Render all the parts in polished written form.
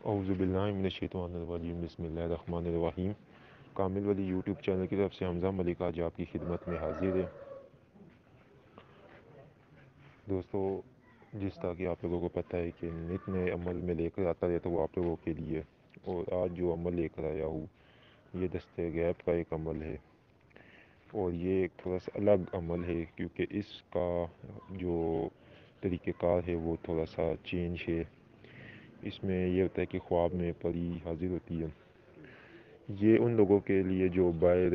اعوذ باللہ من الشیطان الرجیم، بسم اللہ الرحمن الرحیم۔ کامل ولی یوٹیوب چینل کی طرف سے حمزہ ملک آج آپ کی خدمت میں حاضر ہے۔ دوستو، جس طرح کہ آپ لوگوں کو پتہ ہے کہ نت نئے عمل میں لے کر آتا رہتا وہ آپ لوگوں کے لیے، اور آج جو عمل لے کر آیا ہوں یہ دست غیب کا ایک عمل ہے، اور یہ ایک تھوڑا سا الگ عمل ہے کیونکہ اس کا جو طریقہ کار ہے وہ تھوڑا سا چینج ہے۔ اس میں یہ ہوتا ہے کہ خواب میں پری حاضر ہوتی ہے۔ یہ ان لوگوں کے لیے جو باہر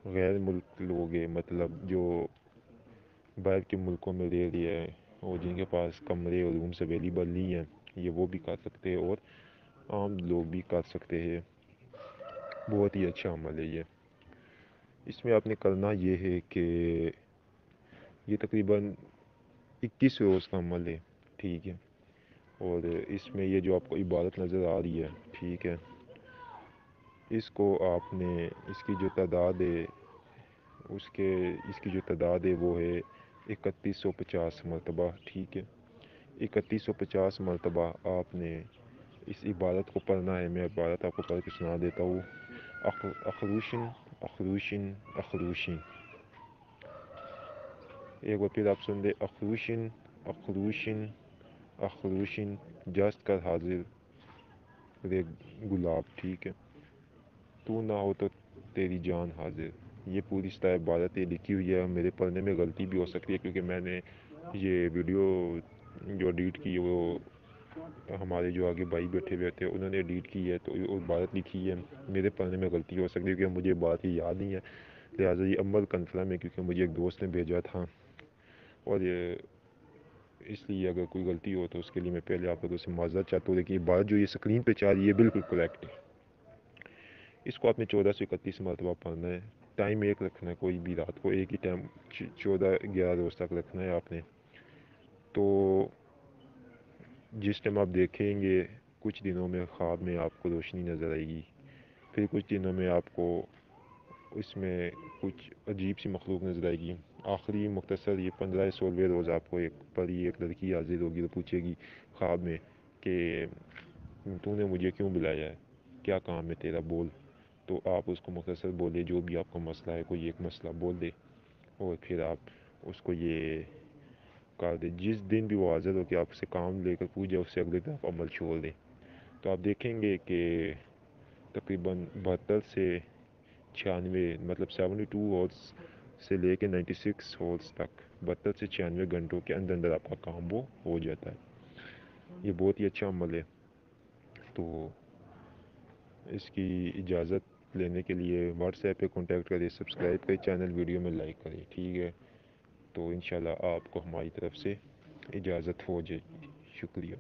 غیر ملک لوگ ہیں، مطلب جو باہر کے ملکوں میں رہ رہے ہیں اور جن کے پاس کمرے اور رومس اویلیبل نہیں ہیں، یہ وہ بھی کر سکتے ہیں اور عام لوگ بھی کر سکتے ہیں۔ بہت ہی اچھا عمل ہے یہ۔ اس میں آپ نے کرنا یہ ہے کہ یہ تقریباً 21 روز کا عمل ہے، ٹھیک ہے، اور اس میں یہ جو آپ کو عبادت نظر آ رہی ہے، ٹھیک ہے، اس کو آپ نے اس کی جو تعداد ہے اس کی جو تعداد ہے وہ ہے 3150 مرتبہ، ٹھیک ہے۔ 3150 مرتبہ آپ نے اس عبادت کو پڑھنا ہے۔ میں عبادت آپ کو پڑھ کے سنا دیتا ہوں۔ اخروشن اخروشن اخروشن، ایک بار پھر آپ سن لیں، اخروشن اخروشن اخروشن، جست کر حاضر رے گلاب، ٹھیک ہے، تو نہ ہو تو تیری جان حاضر۔ یہ پوری سطح عبادت لکھی ہوئی ہے۔ میرے پڑھنے میں غلطی بھی ہو سکتی ہے کیونکہ میں نے یہ ویڈیو جو ایڈیٹ کی وہ ہمارے جو آگے بھائی بیٹھے ہوئے تھے انہوں نے ایڈیٹ کی ہے، تو عبادت لکھی ہے، میرے پڑھنے میں غلطی ہو سکتی ہے کیونکہ مجھے بات ہی یاد نہیں ہے، لہٰذا یہ عمل کنفرم ہے کیونکہ مجھے ایک دوست نے بھیجا تھا، اور یہ اس لیے اگر کوئی غلطی ہو تو اس کے لیے میں پہلے آپ لوگوں سے معذرت چاہتا ہوں، لیکن یہ بات جو یہ اسکرین پہ چاہ رہی ہے بالکل کریکٹ ہے۔ اس کو آپ نے 1431 مرتبہ پڑھنا ہے۔ ٹائم ایک رکھنا ہے، کوئی بھی رات کو ایک ہی ٹائم 11 روز تک رکھنا ہے آپ نے۔ تو جس ٹائم آپ دیکھیں گے کچھ دنوں میں خواب میں آپ کو روشنی نظر آئے گی، پھر کچھ دنوں میں آپ کو اس میں کچھ عجیب سی مخلوق نظر آئے گی۔ آخری مختصر یہ 15 16 روز آپ کو ایک پری ایک لڑکی حاضر ہوگی تو پوچھے گی خواب میں کہ تو نے مجھے کیوں بلایا ہے، کیا کام ہے تیرا، بول۔ تو آپ اس کو مختصر بولے جو بھی آپ کا مسئلہ ہے، کوئی ایک مسئلہ بول دے، اور پھر آپ اس کو یہ کر دیں۔ جس دن بھی وہ حاضر ہو کہ آپ سے کام لے کر پوچھ جائے، اس سے اگلے دن آپ عمل چھوڑ دیں، تو آپ دیکھیں گے کہ تقریباً 72 سے 96 مطلب 72 ہورس سے لے کے 96 ہورس تک 72 سے 96 گھنٹوں کے اندر اندر آپ کا کام وہ ہو جاتا ہے۔ یہ بہت ہی اچھا عمل ہے۔ تو اس کی اجازت لینے کے لیے واٹس ایپ پہ کانٹیکٹ کریں، سبسکرائب کریں چینل، ویڈیو میں لائک کریں، ٹھیک ہے۔ تو انشاءاللہ آپ کو ہماری طرف سے اجازت ہو جائے گی۔ شکریہ۔